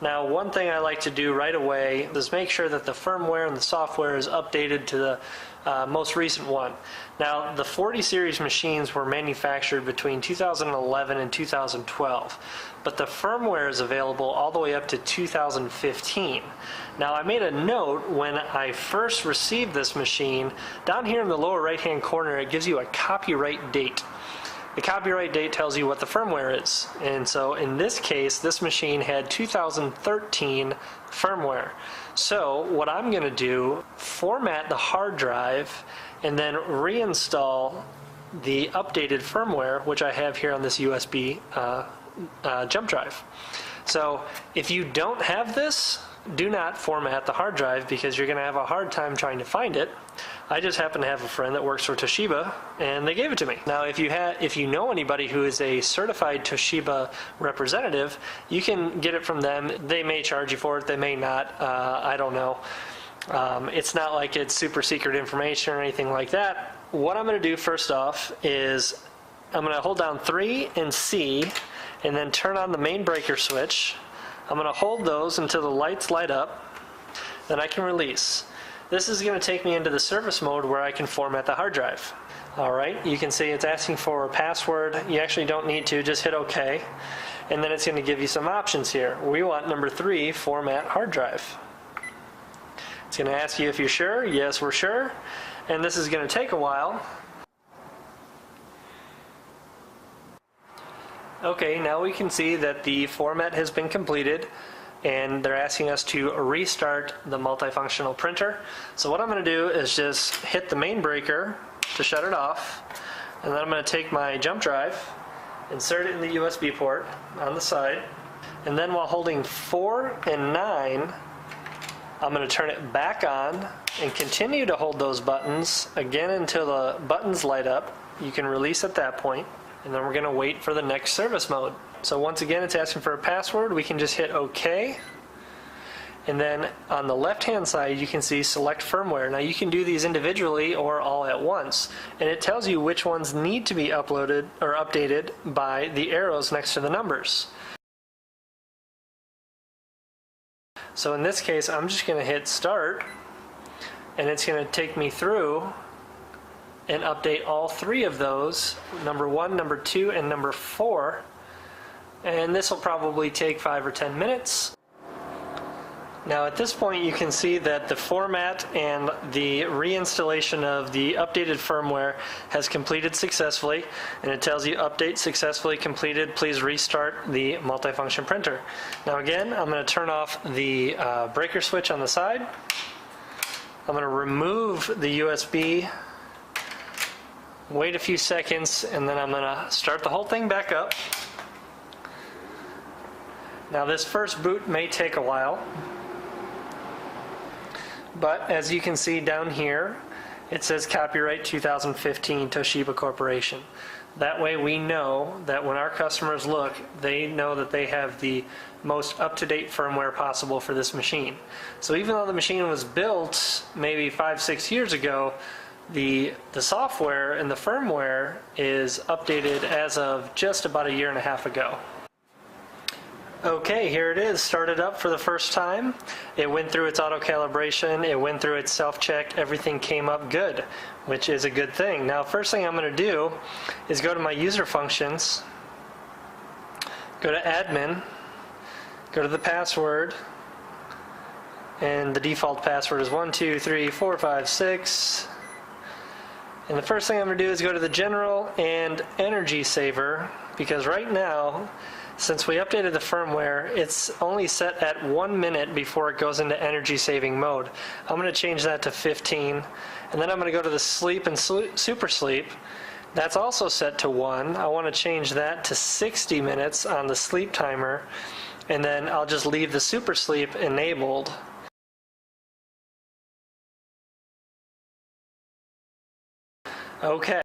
Now, one thing I like to do right away is make sure that the firmware and the software is updated to the most recent one. Now, the 40 series machines were manufactured between 2011 and 2012, but the firmware is available all the way up to 2015. Now, I made a note when I first received this machine. Down here in the lower right hand corner, it gives you a copyright date. The copyright date tells you what the firmware is. And so in this case, this machine had 2013 firmware. So what I'm going to do, format the hard drive and then reinstall the updated firmware, which I have here on this USB jump drive. So if you don't have this, do not format the hard drive because you're going to have a hard time trying to find it. I just happen to have a friend that works for Toshiba, and they gave it to me. Now, if you know anybody who is a certified Toshiba representative, you can get it from them. They may charge you for it, they may not. I don't know. It's not like it's super secret information or anything like that. What I'm going to do first off is I'm going to hold down 3 and C, and then turn on the main breaker switch. I'm going to hold those until the lights light up. Then I can release. This is going to take me into the service mode where I can format the hard drive. Alright, you can see it's asking for a password. You actually don't need to, just hit OK. And then it's going to give you some options here. We want number 3, format hard drive. It's going to ask you if you're sure. Yes, we're sure. And this is going to take a while. Okay, now we can see that the format has been completed, and they're asking us to restart the multifunctional printer. So what I'm going to do is just hit the main breaker to shut it off, and then I'm going to take my jump drive, insert it in the USB port on the side, and then while holding 4 and 9, I'm going to turn it back on and continue to hold those buttons again until the buttons light up. You can release at that point. And then we're going to wait for the next service mode. So once again, it's asking for a password. We can just hit OK. And then on the left hand side, you can see select firmware. Now you can do these individually or all at once. And it tells you which ones need to be uploaded or updated by the arrows next to the numbers. So in this case, I'm just going to hit start. And it's going to take me through and update all 3 of those, number 1, number 2, and number 4. And this will probably take 5 or 10 minutes. Now at this point you can see that the format and the reinstallation of the updated firmware has completed successfully, and it tells you update successfully completed, please restart the multifunction printer. Now again, I'm going to turn off the breaker switch on the side. I'm going to remove the USB, wait a few seconds, and then I'm going to start the whole thing back up. Now this first boot may take a while, but as you can see down here, it says copyright 2015 Toshiba Corporation. That way we know that when our customers look, they know that they have the most up-to-date firmware possible for this machine. So even though the machine was built maybe 5-6 years ago, the software and the firmware is updated as of just about a year and a half ago. Okay, here it is, started up for the first time. It went through its auto calibration, it went through its self-check, everything came up good, which is a good thing. Now first thing I'm going to do is go to my user functions, go to admin, go to the password, and the default password is 1234556. And the first thing I'm going to do is go to the general and energy saver, because right now, since we updated the firmware, it's only set at 1 minute before it goes into energy saving mode. I'm going to change that to 15, and then I'm going to go to the sleep and super sleep. That's also set to 1. I want to change that to 60 minutes on the sleep timer, and then I'll just leave the super sleep enabled. Okay.